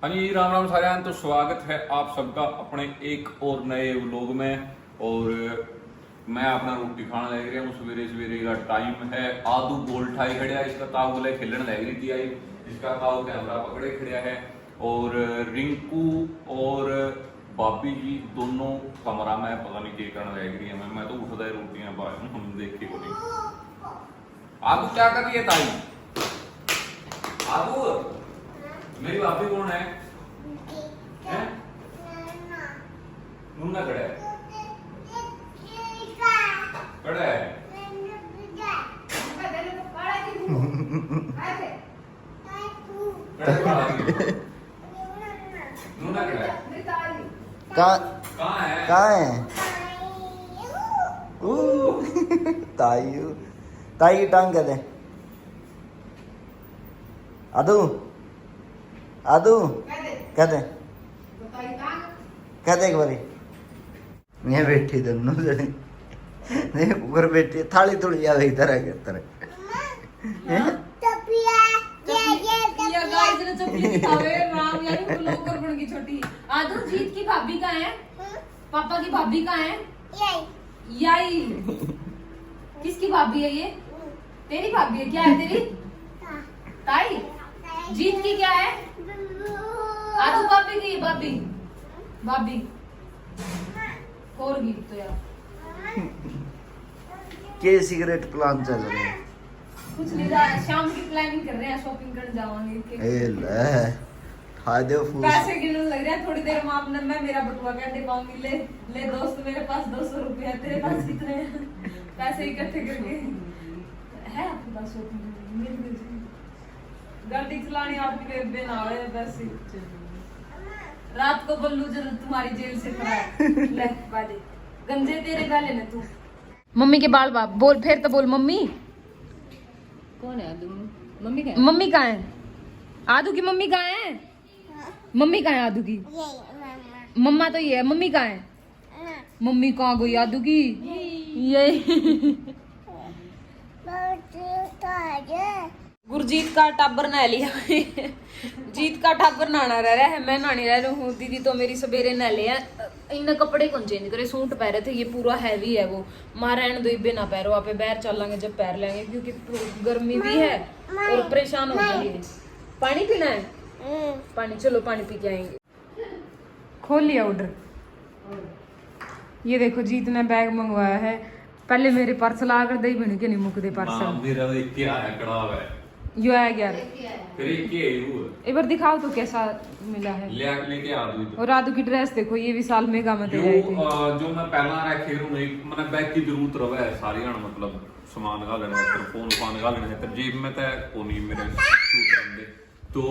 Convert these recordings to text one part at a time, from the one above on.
हाँ जी, राम राम सारे। तो स्वागत है आप सबका अपने एक और नए व्लॉग में। और मैं अपना रोटी खाना लग रहा हूँ। सवेरे सवेरे का टाइम है। आदू गोल ठाई खड़िया, इसका ताऊ बोले खेलने लग रही थी आई, इसका ताऊ कैमरा पकड़े खड़िया है। और रिंकू और बाबी जी दोनों कमरा में पता नहीं क्या करने लग रही है। मैं तो उठता है रोटियां बाहर हम देख के बोली। आदू क्या कर रही है ताई? आदू मेरी भाभी कौन है? मुन्ना खड़ा है, खड़ा है। मुन्ना खड़ा है। कहाँ है? ताई ताई की टांग कह दे। आदू आदू कह दे एक बारी। मैं बैठी दोनों जने नहीं ऊपर बैठी थाली थोड़ी आ गई तरह के तरह। आदू जीत की भाभी कहाँ है? पापा की भाभी कहाँ है? यही किसकी भाभी है ये? तेरी भाभी है। क्या है तेरी? ताई। जीत की क्या है? आदू भाभी की भाभी भाभी और गीत तो यार के सिगरेट प्लान चल रहे हैं। कुछ नहीं रहा, शाम की प्लानिंग कर रहे हैं, शॉपिंग करने जावांगे। ए ले खा दो फूस। पैसे गिनने लग रहे हैं थोड़ी देर में। आपने मैं मेरा बटुआ कर दे पाऊंगी। ले ले दोस्त, मेरे पास 200 रुपए है, तेरे पास कितने हैं? पैसे इकट्ठे करके है आपके पास शॉपिंग गाड़ी चलानी आपके बिना आए वैसे। रात को बल्लू जरूर तुम्हारी जेल से फरार। ले बाजे गंजे तेरे गाले ने तू। मम्मी के बाल बाप बोल, फिर तो बोल मम्मी। कौन है आदू? मम्मी कहाँ है? मम्मी कहाँ है? आदू की मम्मी कहाँ है? मम्मी कहाँ है आदू की? मम्मा तो ये है। मम्मी कहाँ है? मम्मी कहाँ गई आदू की? ये गुरजीत का टाबर नहा लिया। जीत का टाबर नहाना रह रहा है, मैं नहानी रह रही हूँ। दीदी तो मेरी सवेरे नहा लिया। इन कपड़े कौन चेंज करे? सूट पहरे थे, ये पूरा हैवी है वो। मां रहने दो, इबे ना पैरो, आप बाहर चलेंगे जब पैर लेंगे, क्योंकि गर्मी भी है और परेशान हो जाएंगे। पानी पीना है? पानी, चलो पानी पी के आएंगे। खोल लिया ऑर्डर। ये देखो जीत ने बैग मंगवाया है। पहले मेरे पार्सल आकर दही बन के नहीं मुकदे पार्सल। मेरा एक के आया कड़ाव है यो है यार। फिर एक के वो एक बार दिखाओ तो कैसा मिला है। लेके आ दूँ और आदू की ड्रेस देखो, ये भी साल मेगा में जो जाएगी। जो मैं पहला रखे हूं मैंने बैग की जरूरत रहे सारी हन, मतलब सामान का लेना है, फोन फान का लेना है, जेब में तो कोनी मेरे सूट रंदे। तो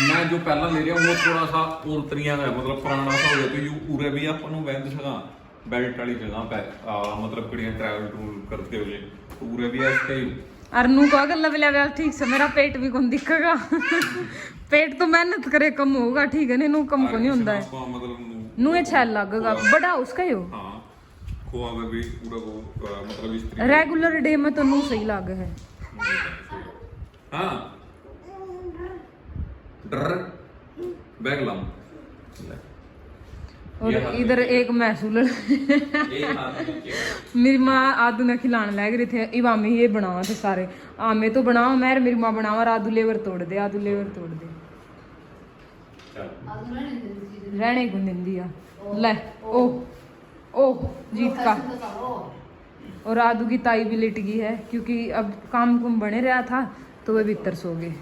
मैं जो पहला ले रहा हूं वो थोड़ा सा और तरिया है, मतलब पुराना सा हो गया। तो यू पूरे भी अपन नु वैंद सका बेल्ट वाली जगह पे मतलब कड़ियां ट्रैवल टूर करते हुए पूरे भी ऐसे। अरनू को अगर लव ठीक से मेरा पेट भी कौन दिखेगा। पेट तो मेहनत करे कम होगा, ठीक है नहीं नू कम को नहीं होता है। मतलब नू ये छैल लगेगा बड़ा उसका ही हो। हां खोआ में भी पूरा वो मतलब इस रेगुलर डे में तो नू सही लागे है। हां डर बैग लम और इधर एक महसूल मेरी माँ आदू ने खिलाने लग रही थे। इवामी ये बनावा थे सारे आमे तो बनाओ, मैं मेरी माँ बनावा। आदू लेवर तोड़ दे, आदू लेवर तोड़ दे। रहने को नहीं दिया। ले ओ ओ जीत का। और आदू की ताई भी लेट गई है, क्योंकि अब काम कुम बने रहा था तो वे भीतर सो गए।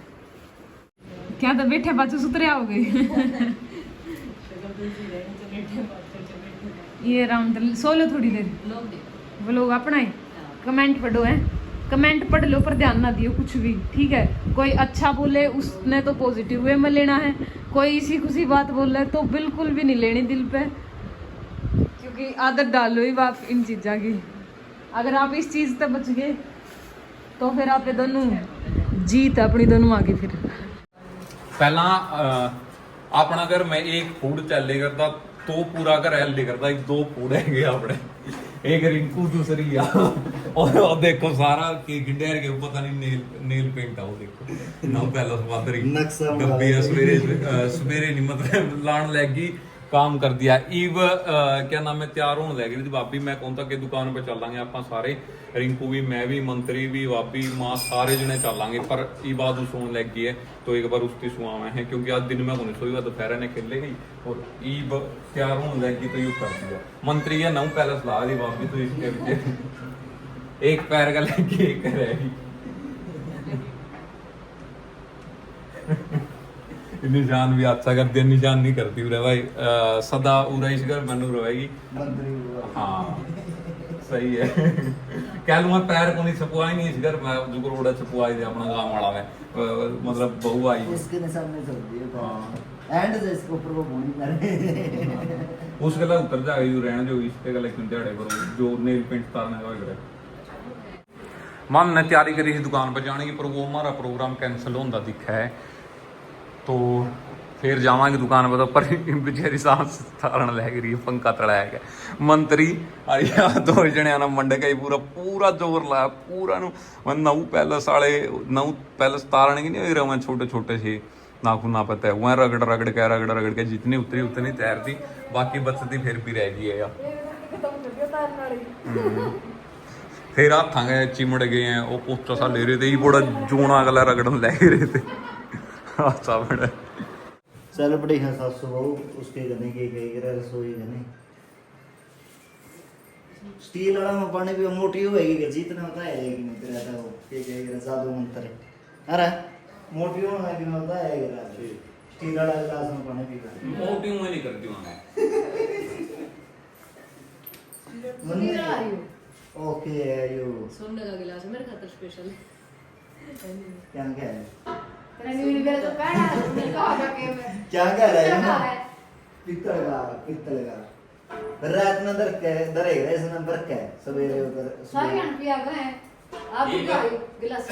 क्या तो बैठे बाचू सुतरे आओगे। ये राउंड सो लो थोड़ी देर। व्लॉग अपना है। कमेंट पढ़ो है, कमेंट पढ़ लो पर ध्यान ना दियो कुछ भी, ठीक है? कोई अच्छा बोले उसने तो पॉजिटिव वे में लेना है, कोई इसी खुशी बात बोले तो बिल्कुल भी नहीं लेनी दिल पे, क्योंकि आदत डालो ही बाप इन चीज़ों की। अगर आप इस चीज़ से बच गए तो फिर आप दोनों जीत अपनी दोनों आगे। फिर पहला अपना घर में एक फूड चले करता तो पूरा घर हेल्दी करता। एक दो फूड है अपने, एक रिंकू दूसरी ਉਹ ਦੇਖੋ ਸਾਰਾ ਕੀ ਗਿੰਡਿਆ ਕੇ ਪਤਾ ਨਹੀਂ ਨੇਲ ਪੇਂਟ ਆ ਉਹ ਦੇਖੋ ਨਾ ਪਹਿਲਾਂ ਸਵਾਦ ਰਹੀ ਨਕਸ਼ਾ ਡੱਬੀ ਆ ਸਵੇਰੇ ਨਹੀਂ ਮਤਲਬ ਲਾਣ ਲੱਗ गई काम कर दिया ईव क्या नाम है तैयार होने लग रही थी भाभी मैं कौन था कि दुकान पे चलांगे आप सारे रिंकू भी मैं भी मंत्री भी भाभी माँ सारे जने चलांगे पर ईव आज सोने लग गई है तो एक बार उसकी सुहावा है क्योंकि आज दिन में होने सोई दोपहर ने खेले गई और ईव तैयार होने लग गई तो यू कर दिया मंत्री है नौ पहले सलाह दी भाभी तो इसके एक पैर का लगी एक रहेगी निशान भी अच्छा करती है निशान नहीं करती उरे भाई सदा उरा इस घर मनु रहेगी हाँ सही है कह लूंगा पैर को नहीं छपुआ ही नहीं इस घर में जो रोड़ा छपुआ ही अपना गांव वाला में मतलब बहू आई उसके सामने चल रही है एंड से इसके ऊपर वो बोली करे उस गला उतर जाएगा जो रहने जो इसके गले क्यों दिहाड़े पर जो नेल पेंट तारने का करे मन ने तैयारी करी थी दुकान पर जाने की पर वो हमारा प्रोग्राम कैंसिल होता दिखा है तो फिर जावांगे दुकान पर तो पर बेचारी सांस तारण लग रही है पंखा तड़ाया गया मंत्री आया दो जने ना मंडे का पूरा पूरा जोर लाया पूरा नौ पैलेस वाले नौ पैलेस तारण की नहीं रहा छोटे छोटे से नाखून ना पता है वह रगड़ के जितनी उतरी उतनी तैर थी बाकी बचती फिर भी रह गई है यार फिर हाथा गए चिमड़ गए हैं वो पोचा सा ले रहे थे बड़ा जोना गला रगड़न ले रहे थे हाथा बड़ा चल बड़ी है सासू बहू उसके गने के रसोई गने स्टील वाला में पानी भी मोटी होएगी कि जितना होता है कि नहीं तेरा था वो के जादू मंत्र है अरे मोटी होना कि नहीं होता है कि स्टील वाला गिलास में पानी पी कर मोटी मैं नहीं करती हूं मैं ओके यू सोने का गिलास मेरे खातर स्पेशल क्या क्या है क्या कह रहा है पित्तल का रात में दरेगा इस नंबर का सवेरे उधर सारे अन पिया गए आप क्या गिलास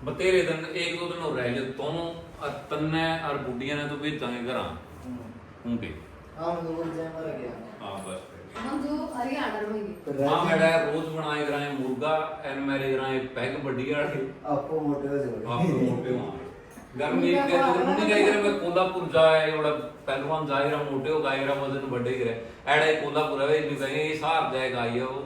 बतेरे दिन एक दो दिन हो रहे जो दोनों तन्ने और बुढ़िया ने तो भेजांगे घर उनके हां तो बोल जाए मर गया हां बस हम जो हरियाणा रहेंगे हां मेरा रोज बनाए कराए मुर्गा एंड मेरे कराए पैग बढ़िया वाले आपको मोटे हो जाओ आप मोटे हो गर्मी के तो उन्होंने कह करे मैं कोल्हापुर जाए बड़ा पहलवान जाए रहा मोटे हो गाय रहा वजन बढ़े करे एड़ा कोल्हापुर है नहीं कहीं ये सार जाएगा ये वो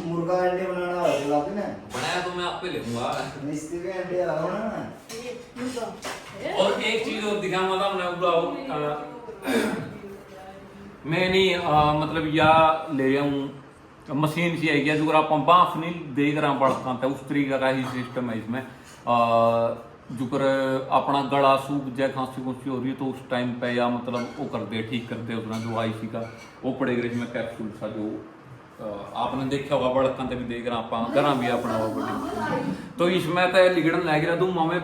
मुर्गा अंडे बनाना हो तो आप ना बनाया तो मैं आप पे लेऊंगा मिस्त्री के अंडे आओ ना और एक चीज और दिखा मतलब मैं पूरा मैं नहीं मतलब या ले रहा हूँ मशीन सी आई है जो आप बांफ नहीं देख रहा पड़ता था उस तरीके का ही सिस्टम है इसमें जो कर अपना गला सूख जाए खांसी खुंसी हो रही है तो उस टाइम पे या मतलब वो कर दे ठीक करते उसमें जो आईसी का वो पड़ेगा इसमें कैप्सूल सा जो आपने देखा होगा बड़का भी देख रहा आप घर भी अपना वो बड़ी तो इसमें तो लिगड़न लग रहा तू माँ में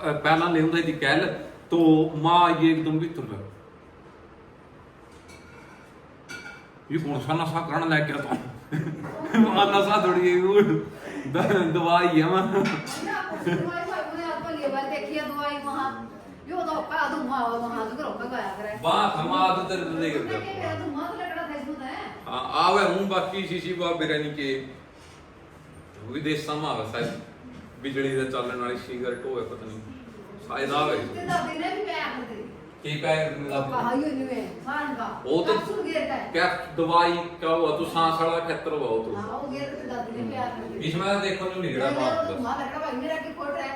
पहला ले थी कैल तो माँ ये एकदम भी तुर ये कौन सा नशा करने लग गया था नशा थोड़ी दवाई है आवे हूं बाकी शीशी बा बिरयानी के विदेश में आवे शायद बिजली से चलने वाली सिगरेट होवे पता नहीं शायद आवे की पैर मिला वो तो क्या दवाई क्या हुआ तो सांस वाला खतरा हुआ तो इसमें देखो जो लिख रहा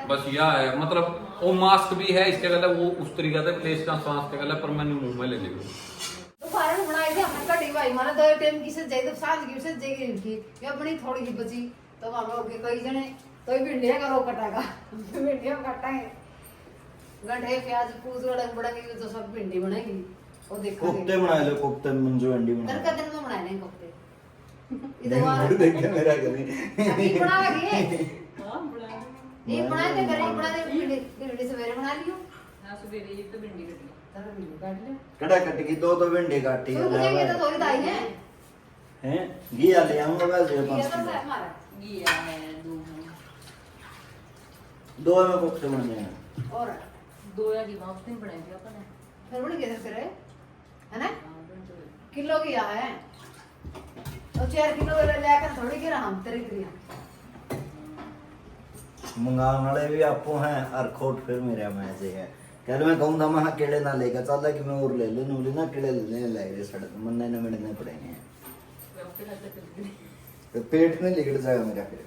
बस यह है मतलब वो मास्क भी है इसके गले वो उस तरीके से प्लेस का सांस के गले पर मैंने मुंह में ले लिया तो फारन बनाई थी हमने कटी भाई माने दो टाइम की से जाई तो सांझ की से जाई की ये अपनी थोड़ी सी बची तो वहां के कई जने तो भिंडिया का रो कटागा भिंडिया काटाएंगे गंढे प्याज पूज वड़क बड़ेंगे तो सब भिंडी बनेगी वो देखो कोफ्ते बना ले कोफ्ते मंजू अंडी बना तर का दिन में बनाए नहीं कोफ्ते इधर बार देख के मेरा कभी अभी बना लगी हां बना ये बनाए थे घर बना दे भिंडी सवेरे बना लियो हां सवेरे ये तो भिंडी कटी तर भिंडी काट ले कड़ा कट की दो तो भिंडी काटी तो मुझे तो थोड़ी दाई है हैं घिया ले आऊंगा बस ये 5 किलो हमारा घिया है दो में कोफ्ते बन जाएंगे और दो या की वापस नहीं बनाएंगे अपन फिर बड़ी कैसे करे है ना किलो की है और 4 किलो लेकर थोड़ी गिरा हम तेरी क्रिया मंगाने वाले भी आपको हैं और खोट फिर मेरा मैं से है कह मैं कहूँगा मैं केड़े ना लेकर चल कि मैं और ले ले ना केड़े लेने लगे सड़क मन्ने न मिलने पड़ेंगे तो पेट में लिगड़ जाएगा मेरा फिर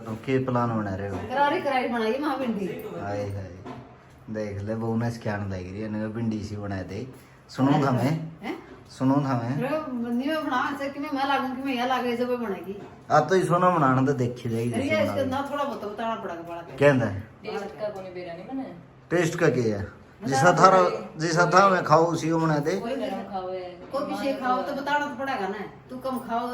तो के प्लान बना रहे हो करारी करारी बनाई महा भिंडी हाय हाय देख ले बहु ने स्कैन लग रही है ने भिंडी सी बनाए थे सुनो था मैं हैं सुनो था मैं रे बंदी में बना से कि मैं लागूं कि मैं यह लागे जब बनेगी आ तो ही सोना बनाना तो देखी जाएगी अरे इसके अंदर थोड़ा बहुत बताना पड़ेगा बड़ा के कहता है टेस्ट का कोनी बिरयानी बने टेस्ट का क्या है जिसा था मैं खाओ उसी को बना दे कोई गरम खावे कोई भी चीज खाओ तो बताना तो पड़ेगा ना तू कम खाओ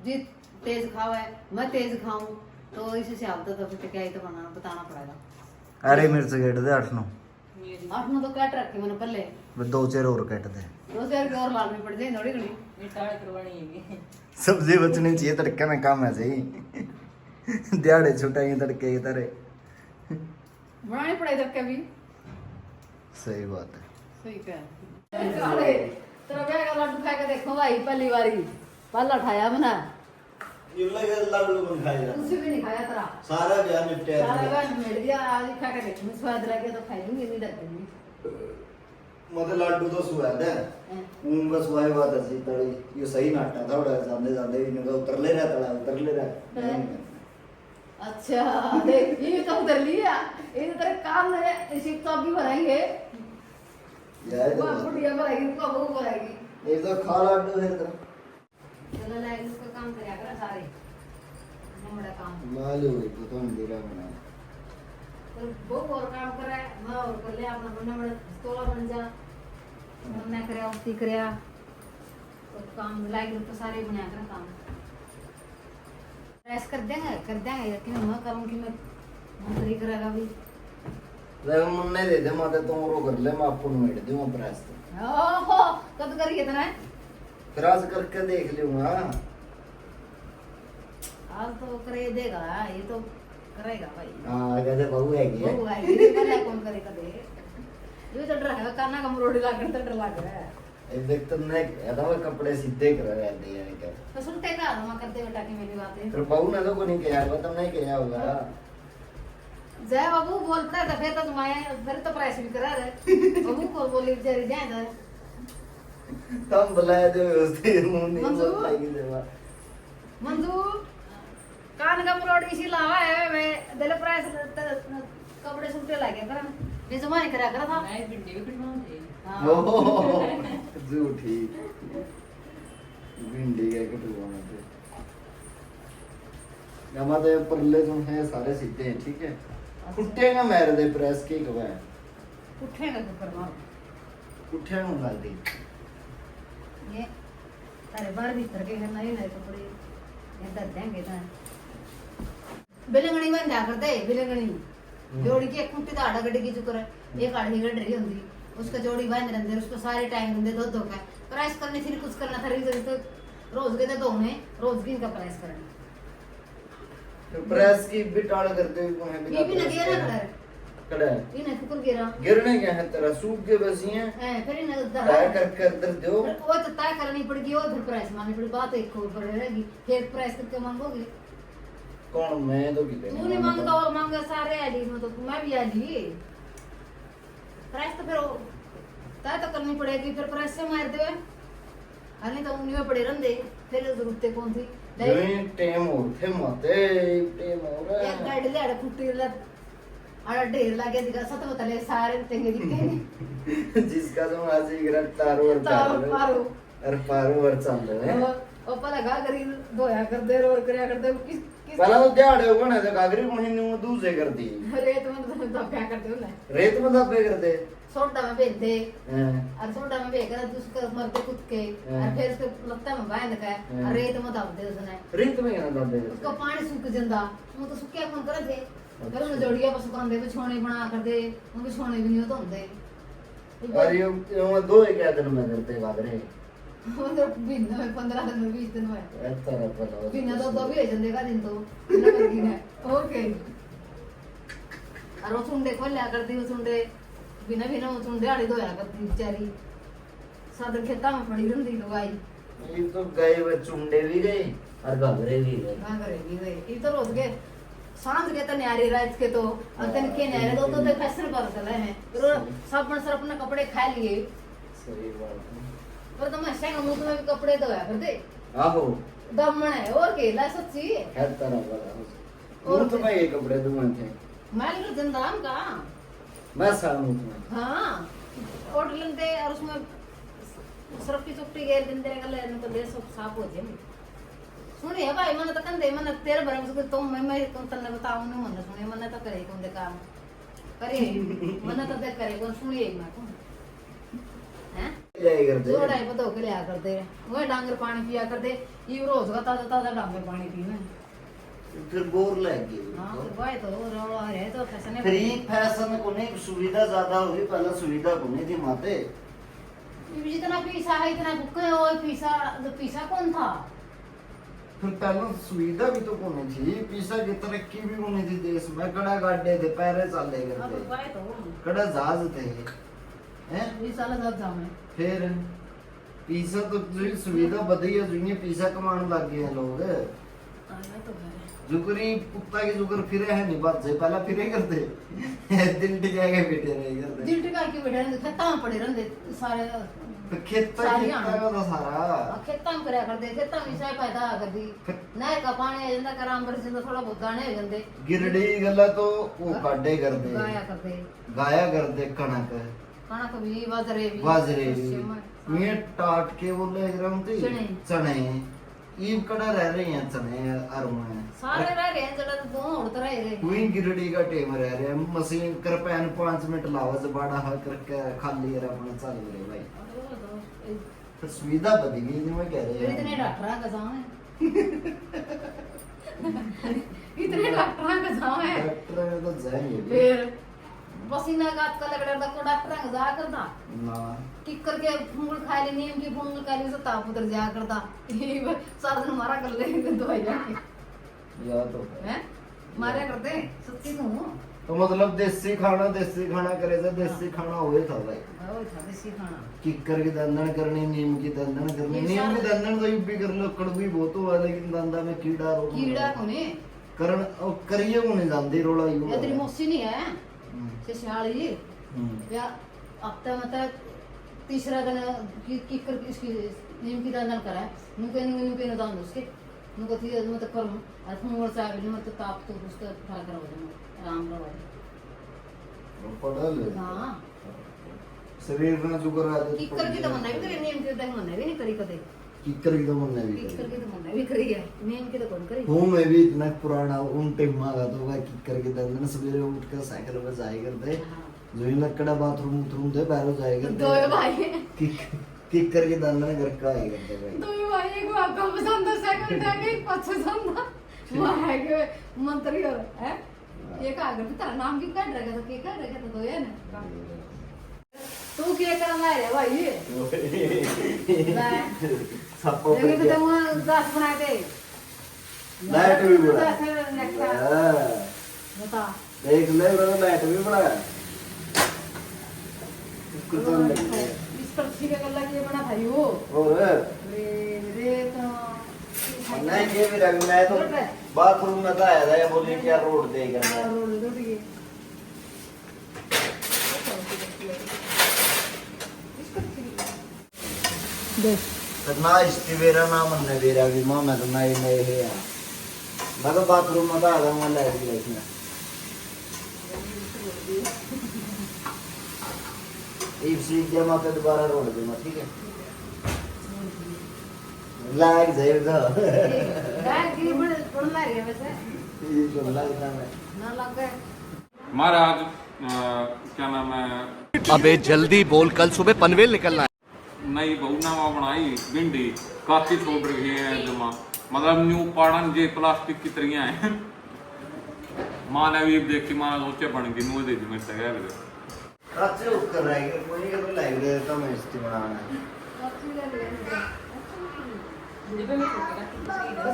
जी तेज खाओ है मैं तेज खाऊं तो इसी से हालत तो फिर क्या ही तो बनाना बताना पड़ेगा अरे मिर्च गेट दे 8-9 आप तो काट रखे मैंने पहले 2-4 और काट दे 2000 की और लाल में पड़ जाए थोड़ी घनी मिठाई करवानी है सब्जी बचनी चाहिए तड़के में काम है सही दिहाड़े छुटाएंगे तड़के की तरह बनानी पड़ेगी तब कभी सही बात है सही कह तेरा ब्याह का लड्डू खा के देखो भाई पहली बारी पहला खाया मैंने ये लगे लाडू बन खाएगा कुछ भी नहीं खाया तेरा सारा ब्याह निपटाया सारा ब्याह मिट गया आज ही खा के देखो स्वाद लगे तो खाई लूंगी नहीं डरूंगी मतलब लाडू तो स्वाद है उन बस वाई बात है तड़ी ये सही नाटा था उड़ा जाने जाने इनका उतर ले रहा तड़ा उतर ले रहा अच्छा देख ये तो उधर लिया ये तो तेरे काम है इसी तो भी बनाएंगे यार वो बुढ़िया बनाएगी को वो बनाएगी ये तो खा लाडू है तो चलो लाइक उसका काम करया कर सारे हमारा काम मालूम है तो तुम दिला बना तो वो और काम कर रहा है मैं और कर ले अपना बनना बड़ा तोला बन जा हमने करया उसी करया तो काम लाइक तो सारे बनाया कर काम प्रेस कर देंगे कि मैं करूं कि मैं मंत्री करेगा भी ले मुन्ने दे दे माते तुम रो कर ले मैं आपको मेड दूंगा प्राइस तो ओहो कब करिए इतना क्रॉस करके देख लूंगा आज तो करे देगा ये तो करेगा भाई हां कहते बहू है की वो भाई ये वाला कौन करेगा दे ये तो डर है काना का मरोड़ी ला कर डर लग रहा है एक देख तुमने कहता वो कपड़े सीधे कर रहे हैं यार क्या तो सुनते का हम करते बेटा की मेरी बात है फिर बहू ने तो को नहीं किया वो तुमने किया होगा जय बाबू बोलता है तो फिर तो तुम्हारे फिर तो प्राइस भी करा रहे बाबू को बोली जरी जाए तो तुम बुलाए दे उससे मुंह नहीं मंजू? बोल पाएगी देवा मंजू कान का मरोड़ी सी लावा है मैं दिल प्राइस कपड़े सूटे लागे पर मैं जमाने करा करा था मैं भिंडी भी कटवाऊंगी हाँ। झूठी भिंडी का कटवाना थे हमारे परले जो है सारे सीधे हैं ठीक है कुट्टेगा मेरे दे प्रेस के कवा है उठेगा तो करवा कुट्टे में डाल दी ये तारे बार भीतर के नए नए कपड़े ये दर देंगे ना बिलंगणी में क्या करते बिलंगणी जोड़ी की एक कुट्टी दाड़ा गड्डी की चुकर है एक आड़ी गड्डी रही होंगी उसका जोड़ी बांध रंदे उसको सारे टाइम रंदे दो दो का प्राइस करने थी कुछ करना था रीजन तो रोज के दो ने रोज की इनका प्राइस करना तो प्रेस की बिटाड़ करते हुए को है ये भी लगे ना कर कड़ा इन्हें कुकुर गिरा गिरने क्या है तेरा सूख के बसी हैं है फिर इन्हें तय करके अंदर दो वो तो तय करनी पड़ेगी और फिर प्राइस मांगनी पड़ेगी बात एक और पर रहेगी फिर प्राइस करके मांगोगे कौन मैं तो कितने तू नहीं मांगता और मांगे सारे आली में तो मैं भी आली प्राइस तो फिर तय तो करनी पड़ेगी फिर प्राइस से मार दे हाली तो उन्हीं में पड़े रहंदे फिर जरूरत कौन थी नहीं टेम और थे माते टेम और एक गाड़ी ले आड़े फुट्टी ले आड़ा ढेर लागे दिखा सत बतले सारे तेंगे दिखे जिसका जो आज ही गिरा तारो और पारो और पारो और चल रहे हैं और पहले गा करी धोया कर दे और करया कर दे किस पहला तो दिहाड़े हो ना तो कागरी को ही नु दूसरे कर दी रेत में तो क्या करते हो ना रेत में दबे कर दे सोडा में भेज दे हैं और सोडा में भेज कर उसको मरते कुछ के और फिर उसको लत्ता में बांध के और रेत में डाल दे उसने रेत में क्या दबे उसका पानी सूख जंदा वो तो सुक्या कौन करे थे फिर उन्हें जोड़िया पर सुखांदे बिछोने बना कर दे उन बिछोने भी नहीं होते और ये दो एक दिन में करते वादरे मतलब बिना में 15 दिन में 20 दिन में ऐसा रहता बिना तो भी है जंदे का दिन तो बिना कर दी है ओके और वो सुंडे को लिया करती वो सुंडे बिना बिना वो सुंडे आड़ी धोया करती बेचारी सादर खेता में पड़ी रहंदी दवाई ये तो गए वे चुंडे भी गए और घबरे भी गए। हाँ करेगी वे ये तो रोज के सांझ के तो न्यारी रात के तो अंतन के न्यारे दो तो फैशन पर चले हैं तो सब सर अपने कपड़े खा लिए सही बात है। पर तो मैं संग मुंह में भी कपड़े धोया कर दे आहो दमन है और के ला सच्ची हर तरह वाला और तो मैं ये कपड़े धुए थे मैं तो जंदाम का मैं सामू में हाँ होटल दे और उसमें सरफ की चुपटी गेर दिन तेरे कल इनको दे सब साफ हो जाए सुनिए भाई मन तो कंदे मन तेरे बारे में तुम मैं तुम तन्ने बताऊं ना मन सुनिए मन तो करे कौन दे काम करे मन तो दे करे कौन सुनिए मैं को हैं ले करते जोड़ा है पता के लिया करते वो डांगर पानी पिया करते ये रोज का ताजा ताजा डांगर पानी पीना फिर बोर लग गई। हां फिर भाई तो रोड़ा है तो फैशन है फ्री फैशन को नहीं सुविधा ज्यादा होगी पहले सुविधा को नहीं थी माते ये जितना पैसा है इतना भुक्के हो पैसा तो पैसा कौन था फिर पहले सुविधा भी तो को नहीं थी पैसा की तरक्की भी को नहीं थी देश में कड़ा गाड़े थे पैरे चले अब करते भाई तो कड़ा जहाज थे हैं ये साला सब जाम है फिर पैसा तो जो सुविधा बढ़ी है जो पैसा कमाने लग गए हैं लोग आया तो है जुकरी कुत्ता की जुकर फिरे है नहीं बात से पहला फिरे करते दिन टिकाएगा बेटे नहीं करते दिल टिका के बैठे रहते खेतां में पड़े रहते सारे तो खेता सारी खेता का तो सारा खेतां में करया करते खेतां में साय पैदा कर दी नहर का पानी आ ਜਾਂਦਾ कराम पर जिंदा थोड़ा बहुत दाने हो ਜਾਂਦੇ गिरडी गला तो वो काटे करते गाया करते गाया करते कणक कणक भी बाजरे भी ये टाट के वो ले रहे थे चने। चने ईब कड़ा रह रहे हैं चने अरमा सारे रह रहे हैं जड़ा दो उड़त रहे रे कोई गिरडी का टेम रह रहे हैं मशीन कर पैन 5 मिनट लावा से बड़ा हा करके खाली है अपना चल रहे भाई तो सुविधा बढ़ गई थी मैं कह रहे फिर इतने डॉक्टर का जाम है इतने डॉक्टर का जाम है डॉक्टर में तो जाएंगे फिर पसीना गात का लगड़ा दा को डॉक्टर का जा करता ना किक करके फूंगल खा ले नीम की फूंगल खा ले से ताप उतर जा करता सारा दिन मारा कर ले दवाई जाके या तो हैं मारे करते सच्ची तो मतलब देसी खाना करे तो देसी खाना होए था भाई ओ था देसी खाना किक्कर की दंदन करनी नीम की दंदन करनी ये नीम की सारा- दंदन तो यूं भी कर लो कड़वी बहुत हुआ लेकिन दंदा में कीड़ा रोग कीड़ा कोने करन और करिए को नहीं जानती रोला यूं ये तेरी मौसी नहीं है हम्म, से शाली हम्म। या हफ्ता मतलब तीसरा दिन किक करके इसकी नीम की दंदन करा नुके दान उसके नुको थी मत कर और फूंगल सा भी मत ताप तो उसका फरक करो आराम रहो वो पड़ल हां शरीर में जुगर आदत किकर की तो मन्ना भी करे नीम की तो मन्ना भी नहीं करी कदे किक्कर की तो मन नहीं किकर की तो मन्ना भी करी है नीम की तो कौन करी हूँ मैं भी इतना पुराना उन टाइम आ तो भाई किक्कर की दंदन सवेरे उठ कर साइकिल पे जाए करते जो ही लकड़ा बाथरूम थे बाहर जाए करते दो भाई किक्कर की दंदन घर का आए करते भाई दो भाई एक आपका पसंद है सेकंड है कि पसंद है वो है कि मंत्री और है ये का अगर तेरा नाम की काट रहेगा तो के काट रहेगा तो ये ना तू क्या करना है भाई सब लेकिन तो वो 10 बनाए थे लाइट भी बड़ा बता देख ले बड़ा लाइट भी बड़ा कुछ तो नहीं इस पर ठीक है कल ये बना भाई वो और रे तो नहीं ये भी रंग मैं तो बाथरूम में था आया था ये बोली क्या रोड देगा रोड दो दिए देख तो ना इस्तीवेरा ना मन ने वेरा भी मां मैं तो नए नए ले आ मैं तो बाथरूम में था आया मैं लाइट भी देखना इफ सी के माते दोबारा रोड दूंगा ठीक है लाइक जाए तो गाय की बड़ पड़ना रे वैसे ये तो लगता है ना लग गए महाराज क्या नाम है अबे जल्दी बोल कल सुबह पनवेल निकलना है नई बहू नामा बनाई भिंडी काफी छोड़ रही है जमा मतलब न्यू पाड़न जे प्लास्टिक की तरिया है माँ ने भी देखी माँ सोचे बन गई नुए दे दी मैं तैयार कर अच्छे उत्तर रहेंगे कोई का तो लाइक देता मैं इस्ती बनाना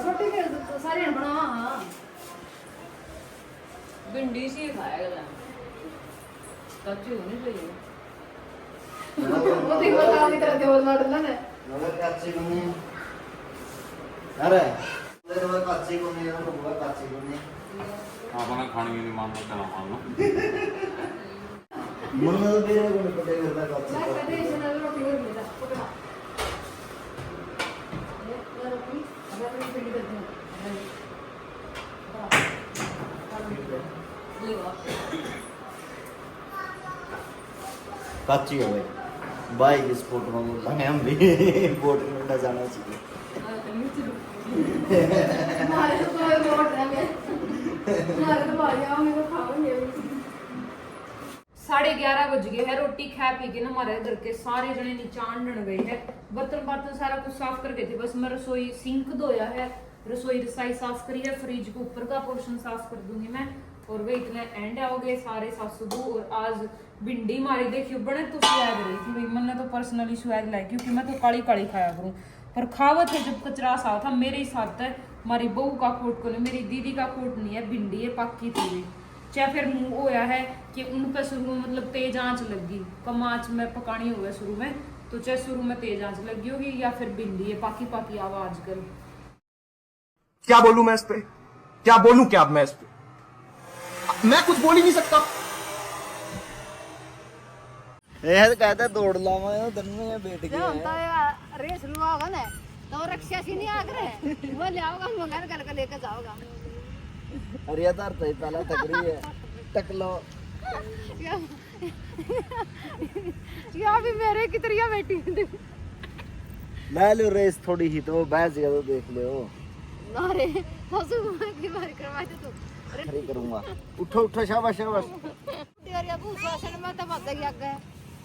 छोटी के सारे बना हां भिंडी सी खाएगा कच्ची होनी चाहिए वो देखो काम की तरह देवल मार ना मगर अच्छी बनी अरे तेरे को कच्ची को नहीं है, वो कच्ची को नहीं ਆਪਣਾ ਖਾਣੀ ਨਹੀਂ ਮੰਨ ਲਓ ਚਲਾ ਮੰਨ ਲਓ मन तो मेरे को नहीं पता करता कच्ची मैं को कहते हैं इसने रोटी और मेरा पकड़ा ये रोटी अब अपनी पिंडी करते हैं ले लो कच्ची हो गई भाई की स्पोर्ट में बोल रहे हैं हम भी बोट में ना जाना चाहिए हमारे तो कोई रोट है हमारे तो भाई आओ मेरे को खाओगे 11:30 बज गए हैं। रोटी खा पी के ना हमारे घर के सारे जने नीचे आंडन गए हैं। बर्तन सारा कुछ साफ कर गए थे। बस मैं रसोई सिंक धोया है, रसोई रसाई साफ करी है, फ्रिज के ऊपर का पोर्शन साफ कर दूंगी मैं। और वे इतने एंड हो गए सारे सासू। और आज भिंडी मारी देखियो बड़े तो स्वाद रही थी भाई। मैंने तो पर्सनली स्वाद लाई क्योंकि मैं तो काली काली खाया करूँ। पर खावत है जब कचरा सा था मेरे ही साथ है। हमारी बहू का कोट को नहीं, मेरी दीदी का कोट नहीं है, भिंडी है पक्की थी। चाहे फिर मुंह होया है कि उन पे शुरू में मतलब तेज आंच लगी, कम आंच में पकानी होगा शुरू में, तो चाहे शुरू में तेज आंच लगी होगी या फिर भिंडी है पाकी पाकी आवाज कर। क्या बोलूं मैं इस पे, क्या बोलूं क्या अब मैं इस पे, मैं कुछ बोल ही नहीं सकता। यार कहता दौड़ लावा है धन में बैठ जो गया होता है रेस लुआओगा ना तो रक्षा से नहीं आग रहे वो ले आओगा मंगार कर लेकर जाओगा। अरे यार तो पहला तक रही है टक लो यहाँ भी मेरे की तरह बैठी ले लो रेस थोड़ी ही तो बहस गया तो देख ले हो अरे हंसू की बारी करवाए तो खरी करूंगा। उठो उठो शाबाश शाबाश। तेरे अबू शासन में तो मत गया गए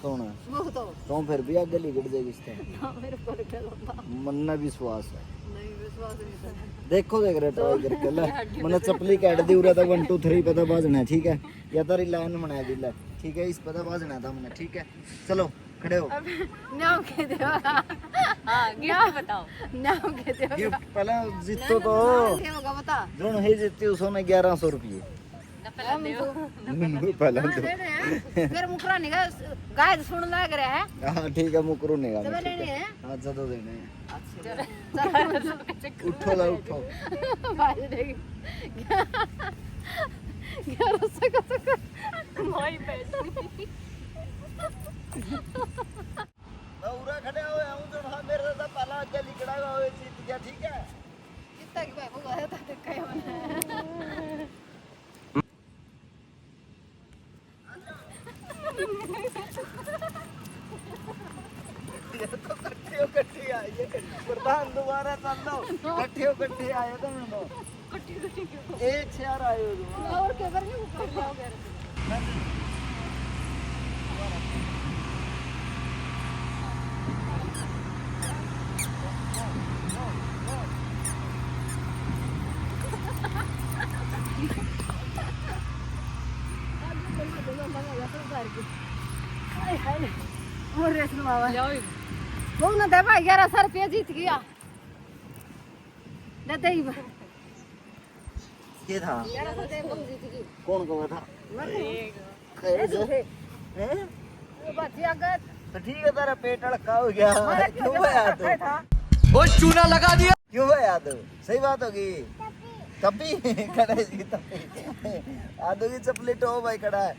कौन है वो तो फिर भी आगे लिगड़ जाएगी इस टाइम मेरे को लगा होता मन में विश्वास है। नहीं विश्वास नहीं था। देखो देख रहे ट्राई करके ले मैंने चपली काट दी उरा तक 1 2 3 पता बाजना है ठीक है या तारी लाइन बना दी ले ठीक है इस पता बाजना था मैंने ठीक है चलो खड़े हो। नाम के दो हां गिफ्ट बताओ नाम के दो गिफ्ट पहले जीतो तो क्या होगा बता जो है जीती उसने 1100 रुपये पहले दो फिर मुकरा निगा गाय सुन लग रहा है। हां ठीक है मुकरू नहीं जब लेने है हां ज्यादा देने हैं। अच्छा उठो ला उठो भाई देख 1100 का भाई पैसा मैं उरा खड़े हुए हूं जो हां मेरे से पहला आगे लिखड़ा हुआ जीत गया ठीक है कितना की भाई वो आया था देखा है मैंने कट्ठी आई है प्रधान दोबारा चल लो कट्ठी आए तो मैं दो एक शेयर आए हो और के बारे में ऊपर जाओ गए और रेस में बाबा वो ना दे भाई 1100 रुपया जीत गया देते ही के था 1100 दे वो जीत गई कौन कौन था हैं वो बच्ची अगर तो ठीक है तेरा पेट अड़का हो गया क्यों भाया तो वो चूना लगा दिया। क्यों भाया तो सही बात होगी तभी खड़ा है तभी आदू की चपली टो भाई खड़ा है